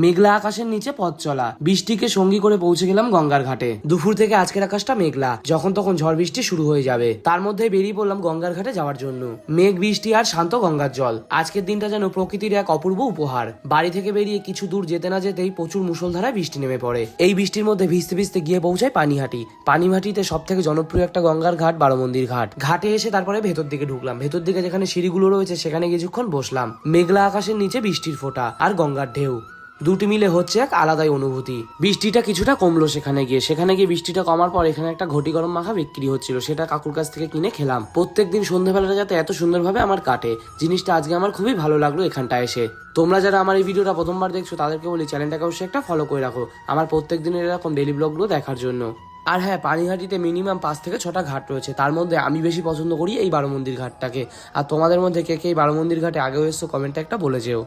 মেঘলা আকাশের নিচে পথ চলা, বৃষ্টিকে সঙ্গী করে পৌঁছে গেলাম গঙ্গার ঘাটে। দুপুর থেকে আজকের আকাশটা মেঘলা, যখন তখন ঝড় বৃষ্টি শুরু হয়ে যাবে, তার মধ্যে বেরিয়ে পড়লাম গঙ্গার ঘাটে যাওয়ার জন্য। মেঘ, বৃষ্টি আর শান্ত গঙ্গার জল, আজকের দিনটা যেন প্রকৃতির এক অপূর্ব উপহার। বাড়ি থেকে বেরিয়ে কিছু দূর যেতে না যেতেই প্রচুর মুষলধারায় বৃষ্টি নেমে পড়ে। এই বৃষ্টির মধ্যে ভিজতে ভিজতে গিয়ে পৌঁছায় পানিহাটি। পানিহাটিতে সব থেকে জনপ্রিয় একটা গঙ্গার ঘাট বারোমন্দির ঘাট। ঘাটে এসে তারপরে ভেতর দিকে ঢুকলাম। ভেতর দিকে যেখানে সিঁড়িগুলো রয়েছে সেখানে কিছুক্ষণ বসলাম। মেঘলা আকাশের নিচে বৃষ্টির ফোঁটা আর গঙ্গার ঢেউ, দুটি মিলে হচ্ছে এক আলাদাই অনুভূতি। বৃষ্টিটা কিছুটা কমলো সেখানে গিয়ে বৃষ্টিটা কমার পর এখানে একটা ঘটি গরম মাখা বিক্রি হচ্ছিল, সেটা কাকুর কাছ থেকে কিনে খেলাম। প্রত্যেকদিন সন্ধ্যাবেলাটা যাতে এত সুন্দরভাবে আমার কাটে, জিনিসটা আজকে আমার খুবই ভালো লাগলো এখানটা এসে। তোমরা যারা আমার এই ভিডিওটা প্রথমবার দেখছো তাদেরকে বলি চ্যানেলটাকে অবশ্যই একটা ফলো করে রাখো আমার প্রত্যেক দিনের এরকম ডেলি ব্লগগুলো দেখার জন্য। আর হ্যাঁ, পানিহাটিতে মিনিমাম 5 থেকে 6টা ঘাট রয়েছে, তার মধ্যে আমি বেশি পছন্দ করি এই বারোমন্দির ঘাটটাকে। আর তোমাদের মধ্যে কে কে এই বারোমন্দির ঘাটে আগেও এসছো কমেন্টে একটা বলে যেও।